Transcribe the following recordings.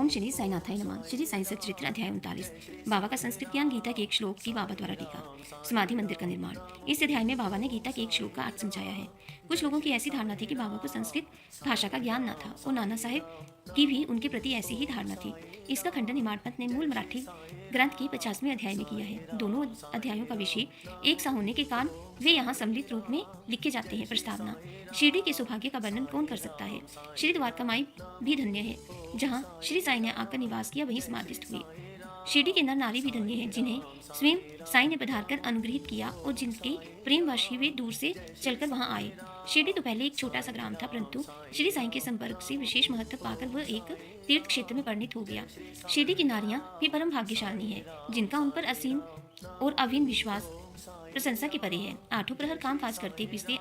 ओम श्री साईनाथाय नमः। श्री साई सच्चरित्र अध्याय 39। बाबा का संस्कृत ज्ञान, गीता के एक श्लोक की बाबा द्वारा टीका। समाधि मंदिर का निर्माण। इस अध्याय में बाबा ने गीता के एक श्लोक का अर्थ समझाया है। कुछ लोगों की ऐसी धारणा थी कि बाबा को संस्कृत भाषा का ज्ञान न था और नाना साहेब की भी उनके प्रति ऐसी ही धारणा थी। इसका खंडन इमारत ने मूल मराठी ग्रंथ के 50वें अध्याय में किया है। दोनों अध्यायों का विषय एक सा होने के कारण वे यहाँ सम्मिलित रूप में लिखे जाते हैं। प्रस्तावना। शिरडी के सौभाग्य का वर्णन कौन कर सकता है। श्री द्वारका माई भी धन्य है, जहाँ श्री साई ने आकर निवास किया, वहीं समाधिस्थ हुए। शिरडी के नर नारी भी धन्य है, जिन्हें स्वयं साई ने पधारकर अनुग्रहित किया और जिनके प्रेमवश ही वे दूर से चलकर वहां आए। शिरडी तो पहले एक छोटा सा ग्राम था, परंतु श्री साई के संपर्क से विशेष महत्व पाकर वह एक तीर्थ क्षेत्र में परिणित हो गया। शिरडी की नारियां भी परम भाग्यशाली है, जिनका उन पर असीम और अभिन्न विश्वास प्रशंसा के परे है। आठों प्रहर काम काज करते, पिसते,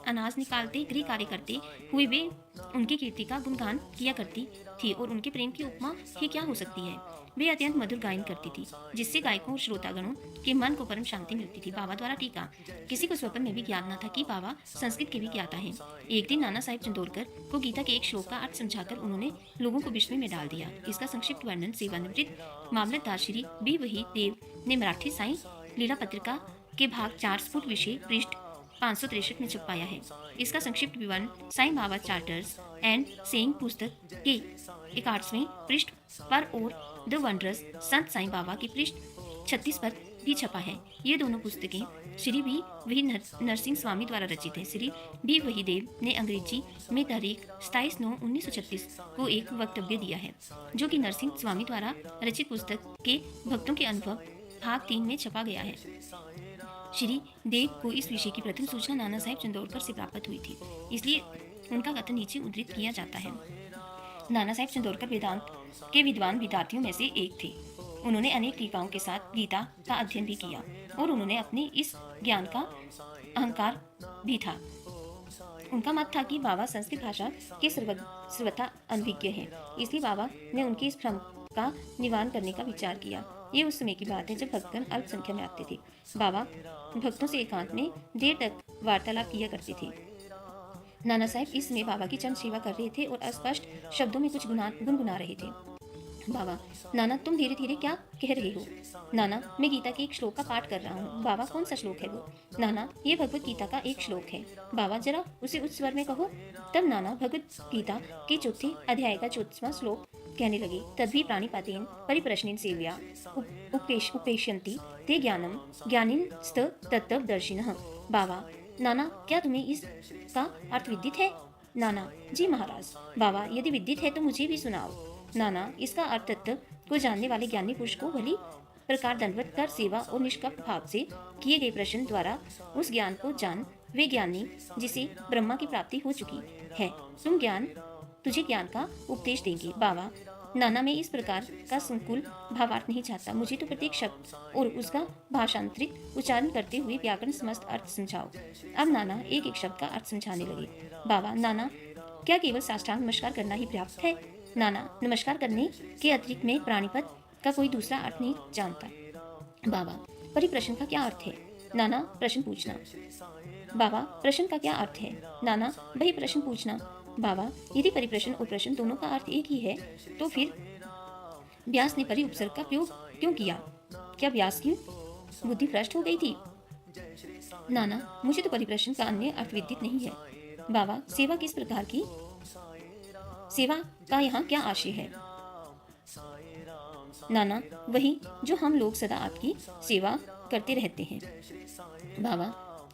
अनाज निकालते, गृह कार्य करते हुए वे उनकी कीर्ति का गुणगान किया करती थी और उनके प्रेम की उपमा ही क्या हो सकती है। वे अत्यंत मधुर गायन करती थी, जिससे गायकों और श्रोतागणों के मन को परम शांति मिलती थी। बाबा द्वारा टीका। किसी को स्वप्न में भी ज्ञात न था कि बाबा संस्कृत के भी ज्ञाता हैं। एक दिन नाना साहेब चंदोरकर को गीता के एक श्लोक का अर्थ समझाकर उन्होंने लोगों को विस्मय में डाल दिया। इसका संक्षिप्त वर्णन सेवानिवृत्त मामलतदार श्री बी वही देव ने मराठी साई लीला पत्रिका के भाग 4 स्फुट विषय पृष्ठ 563 में छपाया है। इसका संक्षिप्त विवरण Sai Baba charters and saying पुस्तक के 61वें पृष्ठ पर और द वंडरस संत साई बाबा की पृष्ठ 36 पर भी छपा है। ये दोनों पुस्तकें श्री बी वही नरसिंह स्वामी द्वारा रचित है। श्री बी वही देव ने अंग्रेजी में तारीख 27/9/1936 को एक वक्तव्य दिया है, जो कि नरसिंह स्वामी द्वारा रचित पुस्तक के भक्तों के अनुभव भाग 3 में छपा गया है। श्री देव को इस विषय की प्रथम सूचना नाना साहेब चंदोरकर से प्राप्त हुई थी, इसलिए उनका कथन नीचे उद्धृत किया जाता है। नाना साहेब चंदोरकर वेदांत के विद्वान विद्यार्थियों में से एक थे। उन्होंने अनेक टीकाओं के साथ गीता का अध्ययन भी किया और उन्होंने अपने इस ज्ञान का अहंकार भी था। उनका मत था कि बाबा संस्कृत भाषा के सर्वथा अनभिज्ञ हैं, इसलिए बाबा ने उनकी इस भ्रम का निवारण करने का विचार किया। ये उस समय की बात है जब भक्तगण अल्प संख्या में आते थे। बाबा भक्तों से एकांत में देर तक वार्तालाप किया करते थे। नाना साहब इस समय बाबा की चरण सेवा कर रहे थे और अस्पष्ट शब्दों में कुछ गुनगुना रहे थे। बाबा, नाना तुम धीरे धीरे क्या कह रहे हो। नाना, मैं गीता के एक श्लोक का पाठ कर रहा हूँ। बाबा, कौन सा श्लोक है वो। नाना, ये भगवत गीता का एक श्लोक है। बाबा, जरा उसे उच्च स्वर में कहो। तब नाना भगवत गीता के 4थे अध्याय का 34वां श्लोक कहने लगे। तद्भि प्राणिपातेन परिप्रश्नेन सेव्या उपेक्षन्ति ते ज्ञानम ज्ञानिनस्त तत्त्वदर्शिनः। बाबा, नाना, क्या तुम्हें इसका अर्थ विदित है। नाना, जी महाराज। बाबा, यदि विदित है तो मुझे भी सुनाओ। नाना, इसका अर्थ तत्व को जानने वाले ज्ञानी पुरुष को भली प्रकार दंडवत कर सेवा और निष्कपट भाव से किए गए प्रश्न द्वारा उस ज्ञान को जान वे ज्ञानी जिसे ब्रह्मा की प्राप्ति हो चुकी है तुझे ज्ञान का उपदेश देंगे। बाबा, नाना, मैं इस प्रकार का संकुल भावार्थ नहीं चाहता। मुझे तो प्रत्येक शब्द और उसका भाषांतरित उच्चारण करते हुए व्याकरण समस्त अर्थ समझाओ। अब नाना एक एक शब्द का अर्थ समझाने लगे। बाबा, नाना, क्या केवल साष्टांग नमस्कार करना ही पर्याप्त है। नाना, नमस्कार करने के अतिरिक्त मैं प्राणिपद का कोई दूसरा अर्थ नहीं जानता। बाबा, परिप्रश्न का क्या अर्थ है। नाना, प्रश्न पूछना। बाबा, प्रश्न का क्या अर्थ है। नाना, वही प्रश्न पूछना। बाबा, यदि परिप्रश्न और प्रश्न दोनों का अर्थ एक ही है तो फिर व्यास ने परि उपसर्ग का प्रयोग क्यों किया। क्या व्यास की बुद्धि भ्रष्ट हो गई थी। नाना, मुझे तो परिप्रश्न का अन्य अर्थ विदित नहीं है। बाबा, सेवा किस प्रकार की। सेवा का यहाँ क्या आशय है। नाना, वही जो हम लोग सदा आपकी सेवा करते रहते हैं। बाबा,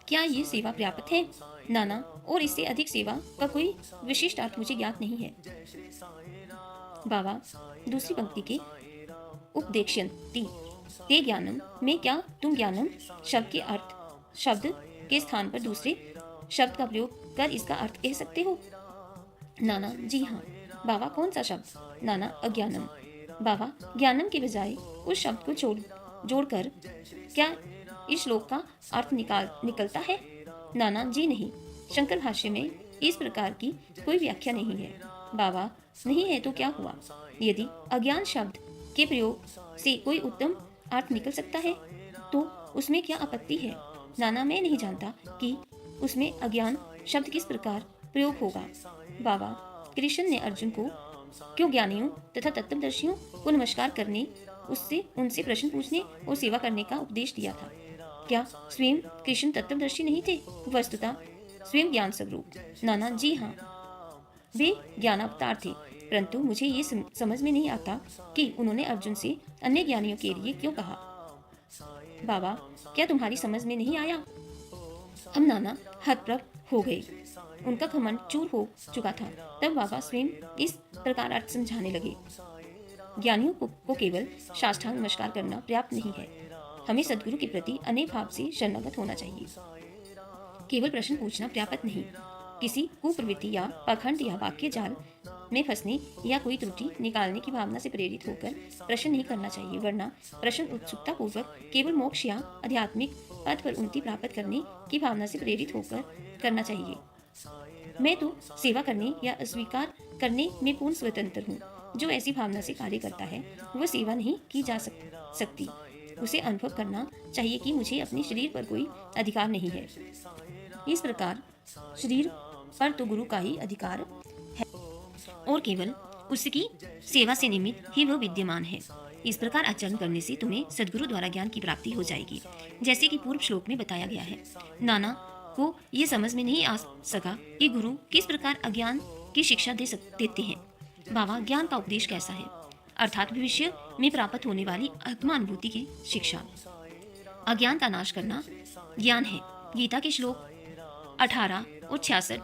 क्या ये सेवा पर्याप्त है। नाना, और इससे अधिक सेवा का कोई विशिष्ट अर्थ मुझे ज्ञात नहीं है। बाबा, दूसरी पंक्ति के उपदेक्ष्यन्ति ते ज्ञानम में क्या तुम ज्ञानम शब्द के अर्थ शब्द के स्थान पर दूसरे शब्द का प्रयोग कर इसका अर्थ कह सकते हो। नाना, जी हाँ। बाबा, कौन सा शब्द। नाना, अज्ञानम। बाबा, ज्ञानम के बजाय उस शब्द को जोड़कर क्या इस श्लोक का अर्थ निकलता है। नाना, जी नहीं। शंकर भाष्य में इस प्रकार की कोई व्याख्या नहीं है। बाबा, नहीं है तो क्या हुआ। यदि अज्ञान शब्द के प्रयोग से कोई उत्तम अर्थ निकल सकता है तो उसमें क्या आपत्ति है। नाना, मैं नहीं जानता कि उसमें अज्ञान शब्द किस प्रकार प्रयोग होगा। बाबा, कृष्ण ने अर्जुन को क्यों ज्ञानियों तथा तत्वदर्शियों को नमस्कार करने, उससे उनसे प्रश्न पूछने और सेवा करने का उपदेश दिया था? क्या स्वयं कृष्ण तत्वदर्शी नहीं थे? वस्तुतः स्वयं ज्ञान स्वरूप। नाना जी हाँ, वे ज्ञानावतार थे, परंतु मुझे ये समझ में नहीं आता कि उन्होंने अर्जुन से अन्य ज्ञानियों के लिए क्यों कहा। बाबा, क्या तुम्हारी समझ में नहीं आया? हम नाना हतप्रभ हो गए। उनका घमंड चूर हो चुका था। तब बाबा स्वयं इस प्रकार अर्थ समझाने लगे। ज्ञानियों को केवल साष्टांग नमस्कार करना पर्याप्त नहीं है। हमें सदगुरु के प्रति अनन्य भाव से शरणागत होना चाहिए। केवल प्रश्न पूछना पर्याप्त नहीं। किसी कुप्रवृत्ति या पाखंड या वाक्य जाल में फंसने या कोई त्रुटि निकालने की भावना से प्रेरित होकर प्रश्न नहीं करना चाहिए, वरना प्रश्न उत्सुकता पूर्वक केवल मोक्ष या आध्यात्मिक पद पर उन्नति प्राप्त करने की भावना से प्रेरित होकर करना चाहिए। मैं तो सेवा करने या अस्वीकार करने में पूर्ण स्वतंत्र हूँ। जो ऐसी भावना से कार्य करता है वह सेवा नहीं की जा सकती। उसे अनुभव करना चाहिए कि मुझे अपने शरीर पर कोई अधिकार नहीं है। इस प्रकार शरीर पर तो गुरु का ही अधिकार है और केवल उसकी सेवा से निमित्त ही वह विद्यमान है। इस प्रकार आचरण करने से तुम्हें सद्गुरु द्वारा ज्ञान की प्राप्ति हो जाएगी, जैसे कि पूर्व श्लोक में बताया गया है। नाना को ये समझ में नहीं आ सका कि गुरु किस प्रकार अज्ञान की शिक्षा देते हैं। बाबा, ज्ञान का उपदेश कैसा है? अर्थात भविष्य में प्राप्त होने वाली आत्मानुभूति की शिक्षा। अज्ञान का नाश करना ज्ञान है। गीता के श्लोक 18 और 66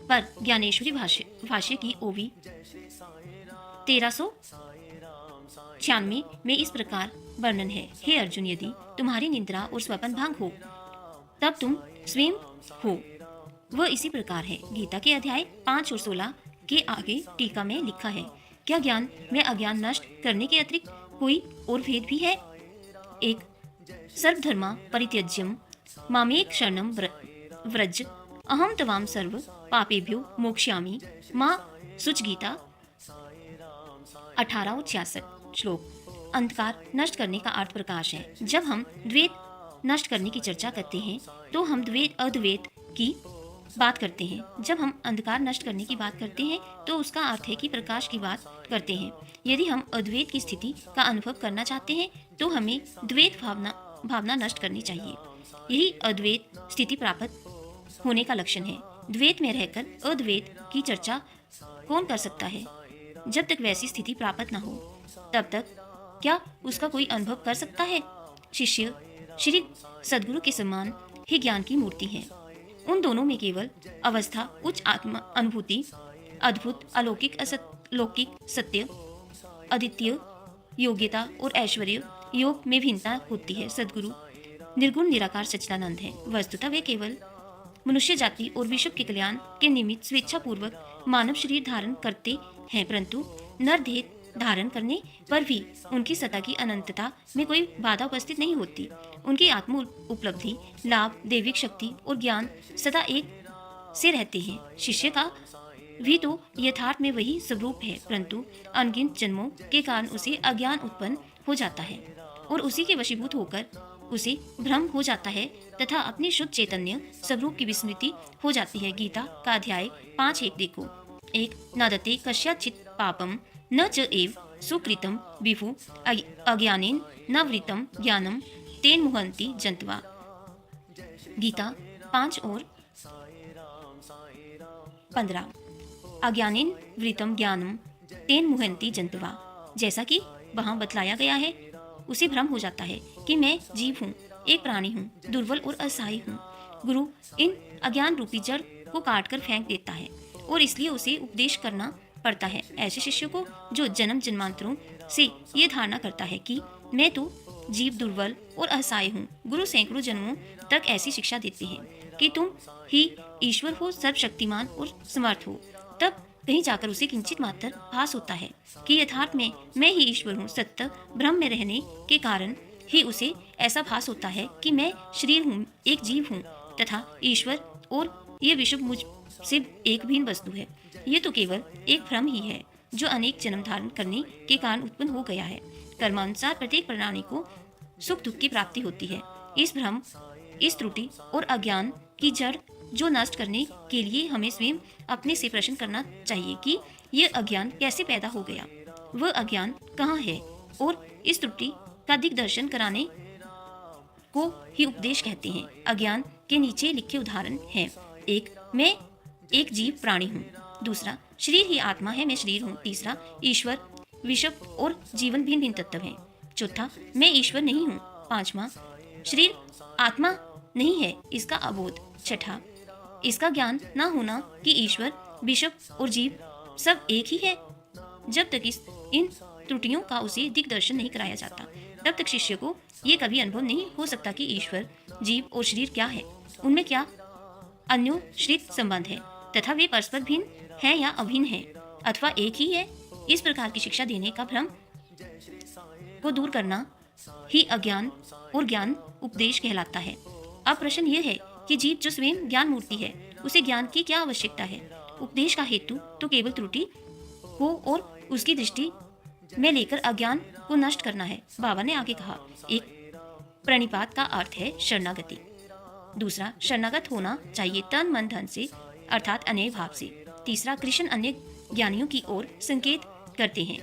पर ज्ञानेश्वरी भाष्य की ओवी 1396 में इस प्रकार वर्णन है। हे अर्जुन, यदि तुम्हारी निद्रा और स्वप्न भंग हो तब तुम स्वयं हो। वह इसी प्रकार है। गीता के अध्याय 5 और 16 के आगे टीका में लिखा है, क्या ज्ञान में अज्ञान नष्ट करने के अतिरिक्त कोई और भेद भी है? एक सर्वधर्मा परित्यज्यम मामेक शरणम व्रज अहम तवाम सर्व पापेभ्यो मोक्ष्यामि माँ सुच। गीता 18 और 66 श्लोक। अंधकार नष्ट करने का अर्थ प्रकाश है। जब हम द्वैत नष्ट करने की चर्चा करते हैं तो हम द्वैत अद्वैत की बात करते हैं। जब हम अंधकार नष्ट करने की बात करते हैं तो उसका अर्थ है कि प्रकाश की बात करते हैं। यदि हम अद्वैत की स्थिति का अनुभव करना चाहते हैं तो हमें द्वैत भावना नष्ट करनी चाहिए। यही अद्वैत स्थिति प्राप्त होने का लक्षण है। द्वैत में रहकर अद्वैत की चर्चा कौन कर सकता है? जब तक वैसी स्थिति प्राप्त न हो तब तक क्या उसका कोई अनुभव कर सकता है? शिष्य श्री सद्गुरु के समान ही ज्ञान की मूर्ति है। उन दोनों में केवल अवस्था, उच्च आत्मा अनुभूति, अद्भुत अलौकिक लौकिक सत्य, अद्वितीय योग्यता और ऐश्वर्य योग में भिन्नता होती है। सद्गुरु निर्गुण निराकार सच्चिदानंद है। वस्तुतः वे केवल मनुष्य जाति और विश्व के कल्याण के निमित्त स्वेच्छा पूर्वक मानव शरीर धारण करते हैं, परंतु नरदेह धारण करने पर भी उनकी सत्ता की अनंतता में कोई बाधा उपस्थित नहीं होती। उनकी आत्म उपलब्धि, लाभ, दैविक शक्ति और ज्ञान सदा एक से रहते हैं। शिष्य का भी तो यथार्थ में वही स्वरूप है, परंतु अनगिनत जन्मों के कारण उसे अज्ञान उत्पन्न हो जाता है और उसी के वशीभूत होकर उसे भ्रम हो जाता है तथा अपने शुद्ध चैतन्य स्वरूप की विस्मृति हो जाती है। गीता का अध्याय 5:1 देखो। एक नादते कस्याचित् पापम न च एव सुकृतं विभु अज्ञानेन न वृतं ज्ञानम तेन मुहन्ति जन्तवा। गीता 5 और 15। अज्ञानेन वृतं ज्ञानम तेन मुहन्ति जन्तवा। जैसा कि वहाँ बतलाया गया है, उसे भ्रम हो जाता है कि मैं जीव हूँ, एक प्राणी हूँ, दुर्बल और असहाय हूँ। गुरु इन अज्ञान रूपी जड़ को काट कर फेंक देता है और इसलिए उसे उपदेश करना पड़ता है। ऐसे शिष्य को जो जन्म जन्मांतरों से ये धारणा करता है कि मैं तो जीव, दुर्बल और असहाय हूँ, गुरु सैकड़ों जन्मों तक ऐसी शिक्षा देते हैं कि तुम ही ईश्वर हो, सर्वशक्तिमान और समर्थ हो। तब कहीं जाकर उसे किंचित मात्र भास होता है कि यथार्थ में मैं ही ईश्वर हूँ। सत्य भ्रम में रहने के कारण ही उसे ऐसा भास होता है कि मैं शरीर हूँ, एक जीव हूँ तथा ईश्वर और ये विश्व मुझ से एक भिन्न वस्तु है। ये तो केवल एक भ्रम ही है जो अनेक जन्म धारण करने के कारण उत्पन्न हो गया है। कर्मानुसार प्रत्येक प्राणी को सुख दुख की प्राप्ति होती है। इस भ्रम, इस त्रुटि और अज्ञान की जड़ जो नष्ट करने के लिए हमें स्वयं अपने से प्रश्न करना चाहिए कि ये अज्ञान कैसे पैदा हो गया, वह अज्ञान कहाँ है, और इस त्रुटि का दिग्दर्शन कराने को ही उपदेश कहते हैं। अज्ञान के नीचे लिखे उदाहरण हैं। एक, मैं एक जीव प्राणी हूँ। दूसरा, शरीर ही आत्मा है, मैं शरीर हूँ। तीसरा, ईश्वर, विश्व और जीवन भिन्न भिन्न तत्व हैं। चौथा, मैं ईश्वर नहीं हूँ। पांचवा, शरीर आत्मा नहीं है, इसका अबोध। छठा, इसका ज्ञान न होना कि ईश्वर, विश्व और जीव सब एक ही है। जब तक इन त्रुटियों का उसे दिग्दर्शन नहीं कराया जाता, तब तक शिष्य को ये कभी अनुभव नहीं हो सकता कि ईश्वर, जीव और शरीर क्या है, उनमें क्या अन्योश्रित संबंध है तथा वे परस्पर भिन्न है या अभिन्न है, अथवा एक ही है। इस प्रकार की शिक्षा देने का भ्रम को दूर करना ही अज्ञान और ज्ञान उपदेश कहलाता है। अब प्रश्न यह है कि जीव जो स्वयं ज्ञान मूर्ति है, उसे ज्ञान की क्या आवश्यकता है? उपदेश का हेतु तो केवल त्रुटि को और उसकी दृष्टि में लेकर अज्ञान को नष्ट करना है। बाबा ने आगे कहा, एक, प्रणिपात का अर्थ है शरणागति। दूसरा, शरणागत होना चाहिए तन मन धन से, अर्थात अनेक भाव से। तीसरा, कृष्ण अन्य ज्ञानियों की ओर संकेत करते हैं।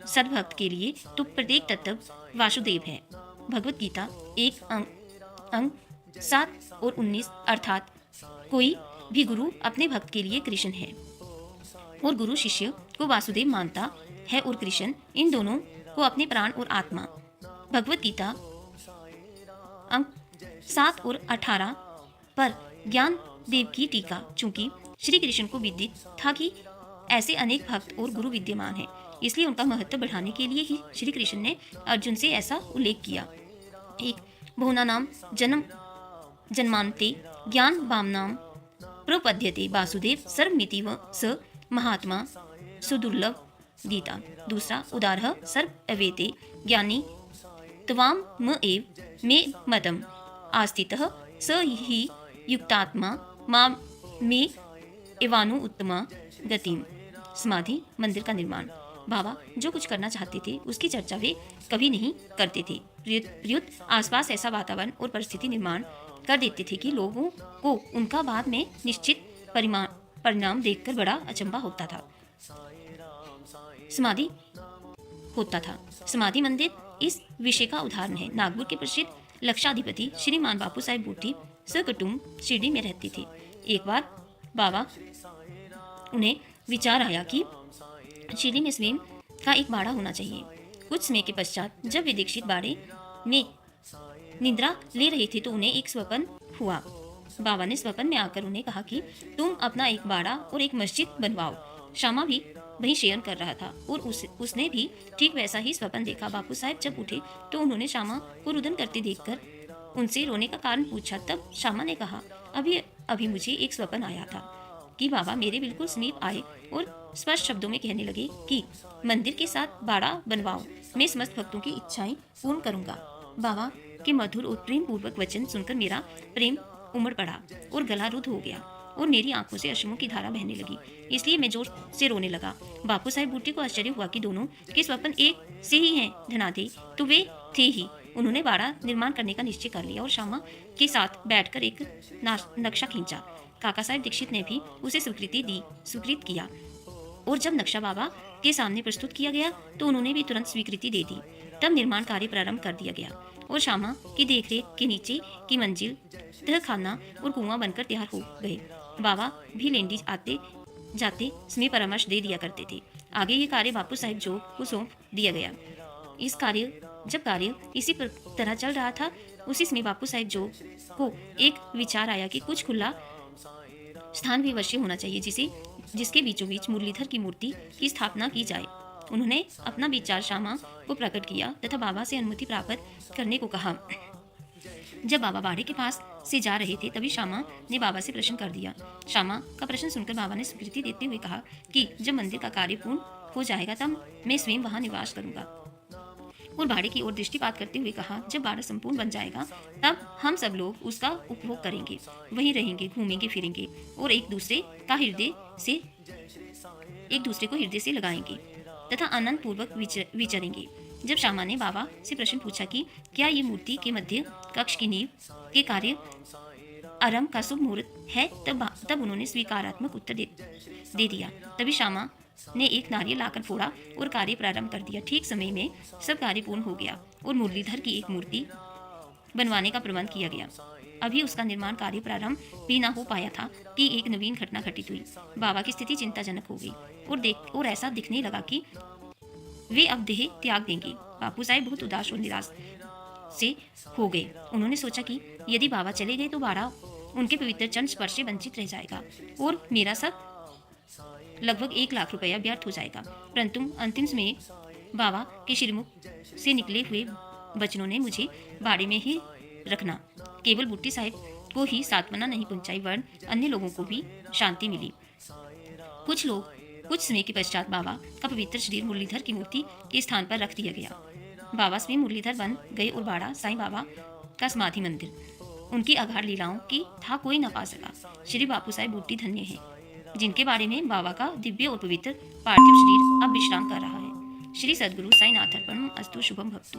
सद्भक्त के लिए तो प्रत्येक तत्व वासुदेव है। भगवत गीता 1 अंग 7 और 19, अर्थात कोई भी गुरु अपने भक्त के लिए कृष्ण है और गुरु शिष्य को वासुदेव मानता है, और कृष्ण इन दोनों को अपने प्राण और आत्मा। भगवत गीता अंक 7 और 18 पर ज्ञान देव की टीका। चूंकि श्री कृष्ण को विदित था कि ऐसे अनेक भक्त और गुरु विद्यमान हैं, इसलिए उनका महत्व बढ़ाने के लिए ही श्री कृष्ण ने अर्जुन से ऐसा उल्लेख किया। एक, बहुना नाम जन्मांते ज्ञान वामनाम प्रपद्यते वासुदेव सर्वमिति व स महात्मा सुदुर्लभ गीता। दूसरा, उदारः सर्व अवेते ज्ञानी त्वाम म एव मे मतम आस्थितः स ही युक्तात्मा मां मे एवानु उत्तमा गतिम। समाधि मंदिर का निर्माण। बाबा जो कुछ करना चाहते थे उसकी चर्चा वे कभी नहीं करते थे। प्रयुक्त आसपास ऐसा वातावरण और परिस्थिति निर्माण कर देते थे कि लोगों को उनका बाद में निश्चित परिणाम देखकर बड़ा अचंभा होता था। समाधि मंदिर इस विषय का उदाहरण है। नागपुर के प्रसिद्ध लक्षाधिपति श्रीमान बापू साहेब बूटी सकुटुम्ब शिरडी में रहते थे। एक बार बाबा उन्हें विचार आया कि शिरडी में स्वयं का एक बाड़ा होना चाहिए। कुछ समय के पश्चात जब वे दीक्षित बाड़े में निद्रा ले रहे थे तो उन्हें एक स्वप्न हुआ। बाबा ने स्वप्न में आकर उन्हें कहा कि तुम अपना एक बाड़ा और एक मस्जिद बनवाओ। श्यामा भी वहीं शयन कर रहा था और उसने भी ठीक वैसा ही स्वप्न देखा। बापू साहब जब उठे तो उन्होंने श्यामा को रुदन करते देखकर उनसे रोने का कारण पूछा। तब श्यामा ने कहा, अभी मुझे एक स्वप्न आया था कि बाबा मेरे बिल्कुल समीप आए और स्पष्ट शब्दों में कहने लगे कि मंदिर के साथ बाड़ा बनवाओ, मैं समस्त भक्तों की इच्छाएं पूर्ण करूंगा। बाबा के मधुर और प्रेम पूर्वक वचन सुनकर मेरा प्रेम उमड़ पड़ा और गला रुद्ध हो गया और मेरी आंखों से अश्रुओं की धारा बहने लगी, इसलिए मैं जोर से रोने लगा। बापू साहब बूटी को आश्चर्य हुआ कि दोनों के स्वप्न एक से ही हैं। धनादे तो वे थे ही। उन्होंने बाड़ा निर्माण करने का निश्चय कर लिया और श्यामा के साथ बैठकर एक नक्शा खींचा। काका साहब दीक्षित ने भी उसे स्वीकृत किया और जब नक्शा बाबा के सामने प्रस्तुत किया गया तो उन्होंने भी तुरंत स्वीकृति दे दी। तब निर्माण कार्य प्रारंभ कर दिया गया और श्यामा की देखरेख के नीचे की मंजिल तहखाना और कुआं बनकर तैयार हो गए। बाबा भी लेंडी आते जाते समय परामर्श दे दिया करते थे। आगे ये कार्य बापू साहिब जो को सौंप दिया गया। जब कार्य इसी तरह चल रहा था, उसी समय बापू साहिब जो को एक विचार आया कि कुछ खुला स्थान भी अवश्य होना चाहिए जिसके बीचों बीच मुरलीधर की मूर्ति की स्थापना की जाए। उन्होंने अपना विचार श्यामा को प्रकट किया तथा बाबा से अनुमति प्राप्त करने को कहा। जब बाबा बाड़े के पास से जा रहे थे तभी श्यामा ने बाबा से प्रश्न कर दिया। श्यामा का प्रश्न सुनकर बाबा ने स्वीकृति देते हुए कहा कि जब मंदिर का कार्य पूर्ण हो जाएगा तब मैं स्वयं वहां निवास करूंगा, और बाड़े की ओर दृष्टिपात करते हुए कहा, जब बाड़ा संपूर्ण बन जाएगा तब हम सब लोग उसका उपभोग करेंगे, वहीं रहेंगे, घूमेंगे फिरेंगे और एक दूसरे को हृदय से लगाएंगे तथा आनंद पूर्वक विचरेंगे। जब श्यामा ने बाबा से प्रश्न पूछा कि क्या ये मूर्ति के मध्य कक्ष की नींव के कार्य आरंभ का शुभ मुहूर्त है, तब उन्होंने स्वीकारात्मक उत्तर दे दिया। तभी श्यामा ने एक नारियल लाकर फोड़ा और कार्य प्रारंभ कर दिया। ठीक समय में सब कार्य पूर्ण हो गया और मुरलीधर की एक मूर्ति बनवाने का प्रबंध किया गया। अभी उसका निर्माण कार्य प्रारंभ भी ना हो पाया था कि एक नवीन घटना घटित हुई। बाबा की स्थिति चिंताजनक हो गई और ऐसा दिखने लगा कि वे अब देह त्याग देंगे। बापू साहब बहुत उदास और निराश से हो गए। उन्होंने सोचा कि यदि बाबा चले गए तो बाड़ा उनके पवित्र चरण स्पर्श से वंचित रह जाएगा और मेरा सब लगभग 1 लाख रुपया व्यर्थ हो जाएगा। परंतु अंतिम में बाबा के श्रीमुख से निकले हुए वचनों ने मुझे बाड़े में ही रखना। केवल बुट्टी साहब को ही सांत्वना नहीं पहुंचाई वरन अन्य लोगों को भी शांति मिली। कुछ समय के पश्चात बाबा का पवित्र शरीर मुरलीधर की मूर्ति के स्थान पर रख दिया गया। बाबा स्वयं मुरलीधर बन गए और बाड़ा साईं बाबा का समाधि मंदिर उनकी अगाध लीलाओं की था कोई न पा सका। श्री बापू साहब बूटी धन्य हैं, जिनके बारे में बाबा का दिव्य और पवित्र पार्थिव शरीर अब विश्राम कर रहा है। श्री सद्गुरु साईनाथ अर्पणम अस्तु शुभम भक्तु।